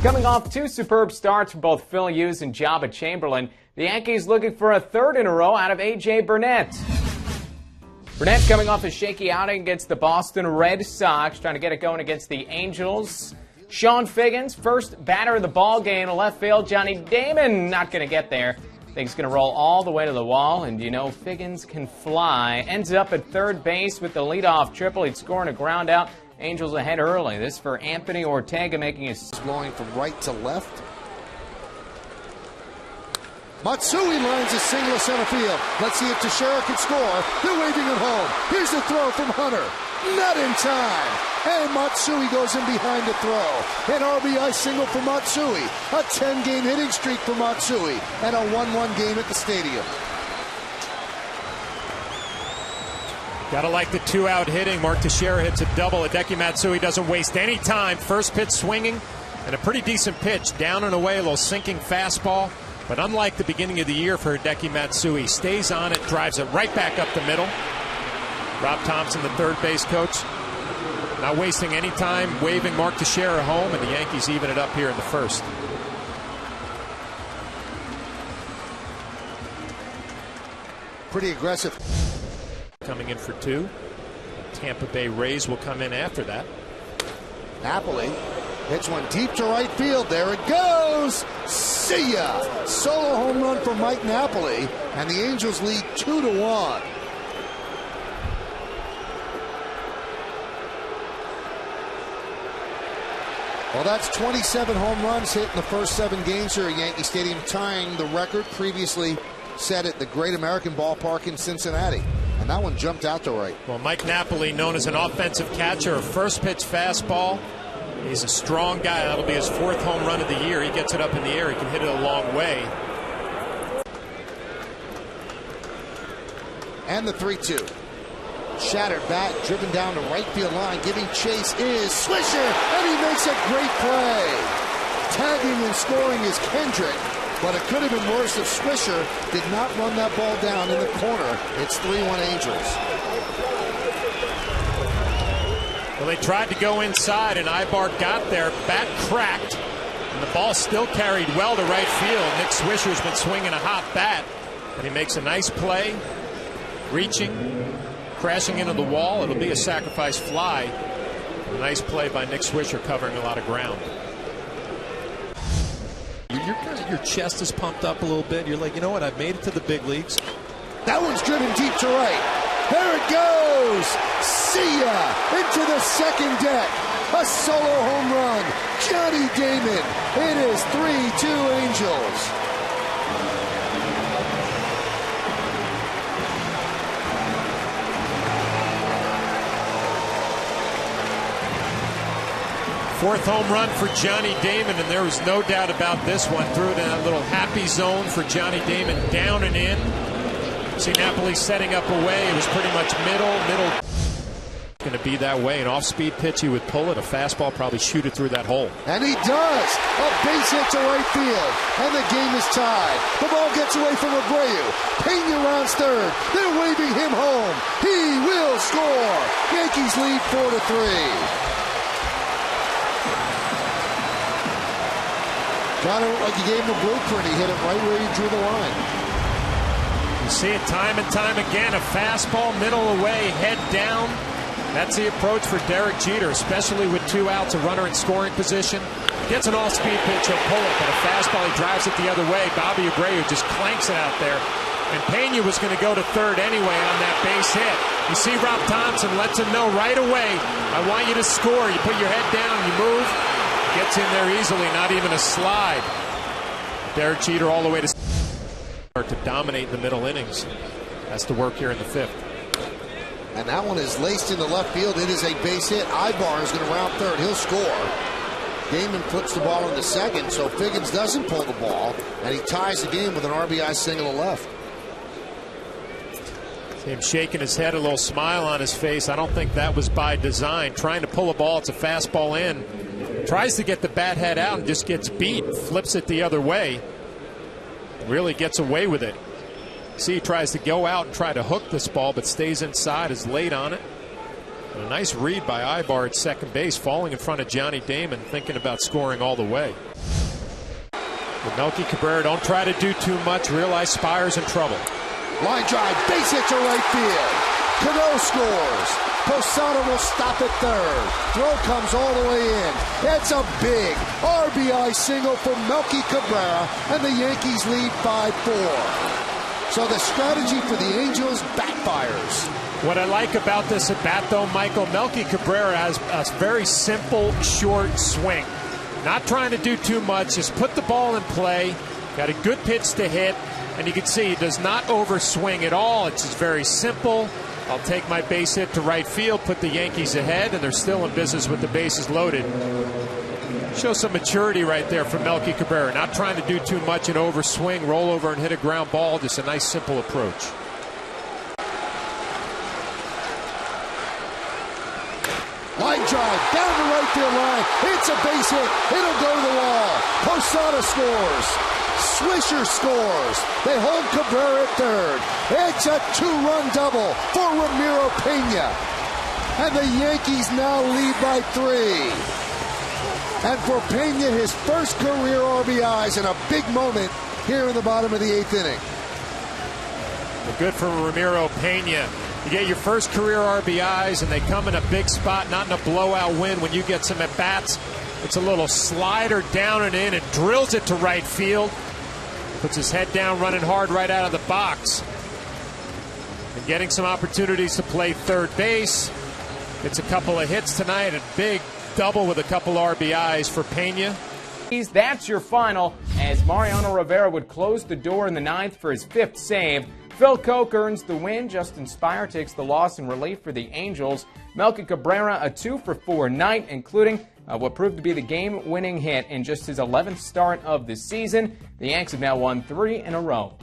Coming off two superb starts for both Phil Hughes and Jabba Chamberlain, the Yankees looking for a third in a row out of A.J. Burnett. Burnett coming off a shaky outing against the Boston Red Sox, trying to get it going against the Angels. Sean Figgins, first batter of the ball game in left field. Johnny Damon not going to get there. Thing's going to roll all the way to the wall, and you know Figgins can fly. Ends up at third base with the leadoff triple. He'd score on a ground out. Angels ahead early. This for Anthony Ortega, making his blowing from right to left. Matsui lines a single center field. Let's see if Teixeira can score. They're waving it home. Here's the throw from Hunter. Not in time. And Matsui goes in behind the throw. An RBI single for Matsui. A 10-game hitting streak for Matsui. And a 1-1 game at the stadium. Gotta like the two-out hitting. Mark Teixeira hits a double. Hideki Matsui doesn't waste any time. First pitch swinging, and a pretty decent pitch. Down and away, a little sinking fastball. But unlike the beginning of the year for Hideki Matsui, stays on it, drives it right back up the middle. Rob Thompson, the third base coach, not wasting any time, waving Mark Teixeira home, and the Yankees even it up here in the first. Pretty aggressive. Coming in for two. Tampa Bay Rays will come in after that. Napoli hits one deep to right field. There it goes. See ya. Solo home run for Mike Napoli, and the Angels lead 2-1. Well, that's 27 home runs hit in the first 7 games here at Yankee Stadium, tying the record previously set at the Great American Ballpark in Cincinnati. And that one jumped out to right. Well, Mike Napoli, known as an offensive catcher, a first pitch fastball. He's a strong guy. That'll be his 4th home run of the year. He gets it up in the air. He can hit it a long way. And the 3-2. Shattered bat, driven down the right field line. Giving chase is Swisher, and he makes a great play. Tagging and scoring is Kendrick. But it could have been worse if Swisher did not run that ball down in the corner. It's 3-1 Angels. Well, they tried to go inside, and Ibar got there. Bat cracked, and the ball still carried well to right field. Nick Swisher's been swinging a hot bat, and he makes a nice play, reaching, crashing into the wall. It'll be a sacrifice fly. A nice play by Nick Swisher, covering a lot of ground. Your chest is pumped up a little bit. You're like, you know what? I've made it to the big leagues. That one's driven deep to right. There it goes. See ya. Into the second deck. A solo home run. Johnny Damon. It is 3-2 Angels. Fourth home run for Johnny Damon, and there was no doubt about this one. Threw it in a little happy zone for Johnny Damon, down and in. See Napoli setting up away. It was pretty much middle. Going to be that way. An off-speed pitch, he would pull it. A fastball, probably shoot it through that hole. And he does. A base hit to right field, and the game is tied. The ball gets away from Abreu. Pena rounds third. They're waving him home. He will score. Yankees lead 4-3. Got it like you gave him a blueprint. He hit it right where you drew the line. You see it time and time again. A fastball, middle away, head down. That's the approach for Derek Jeter, especially with 2 outs, a runner in scoring position. Gets an off-speed pitch, he'll pull it, but a fastball, he drives it the other way. Bobby Abreu just clanks it out there. And Pena was going to go to third anyway on that base hit. You see Rob Thompson lets him know right away, I want you to score. You put your head down, you move. Gets in there easily, not even a slide. Derek Jeter all the way to dominate in the middle innings. Has to work here in the 5th. And that one is laced into left field. It is a base hit. Ibar is going to round third. He'll score. Damon puts the ball into second, so Figgins doesn't pull the ball, and he ties the game with an RBI single to left. See him shaking his head, a little smile on his face. I don't think that was by design. Trying to pull a ball, it's a fastball in. Tries to get the bat head out and just gets beat. Flips it the other way. Really gets away with it. See, he tries to go out and try to hook this ball, but stays inside, is late on it. And a nice read by Ibar at second base, falling in front of Johnny Damon, thinking about scoring all the way. But Melky Cabrera, don't try to do too much. Realize Spire's in trouble. Line drive, base hit to right field. Cano scores. Posada will stop at third. Throw comes all the way in. It's a big RBI single for Melky Cabrera, and the Yankees lead 5-4. So the strategy for the Angels backfires. What I like about this at bat, though, Michael, Melky Cabrera has a very simple, short swing. Not trying to do too much, just put the ball in play, got a good pitch to hit, and you can see he does not overswing at all. It's just very simple. I'll take my base hit to right field, put the Yankees ahead, and they're still in business with the bases loaded. Show some maturity right there from Melky Cabrera. Not trying to do too much and overswing, roll over and hit a ground ball. Just a nice, simple approach. Line drive down the right field line. It's a base hit. It'll go to the wall. Posada scores. Swisher scores. They hold Cabrera at third. It's a two-run double for Ramiro Pena. And the Yankees now lead by 3. And for Pena, his first career RBIs in a big moment here in the bottom of the 8th inning. Well, good for Ramiro Pena. You get your first career RBIs, and they come in a big spot, not in a blowout win. When you get some at-bats, it's a little slider down and in, and drills it to right field. Puts his head down, running hard right out of the box. And getting some opportunities to play third base. It's a couple of hits tonight, a big double with a couple RBIs for Pena. That's your final, as Mariano Rivera would close the door in the 9th for his 5th save. Phil Koch earns the win. Justin Spire takes the loss in relief for the Angels. Melky Cabrera, a 2-for-4 night, including what proved to be the game-winning hit in just his 11th start of the season. The Yanks have now won 3 in a row.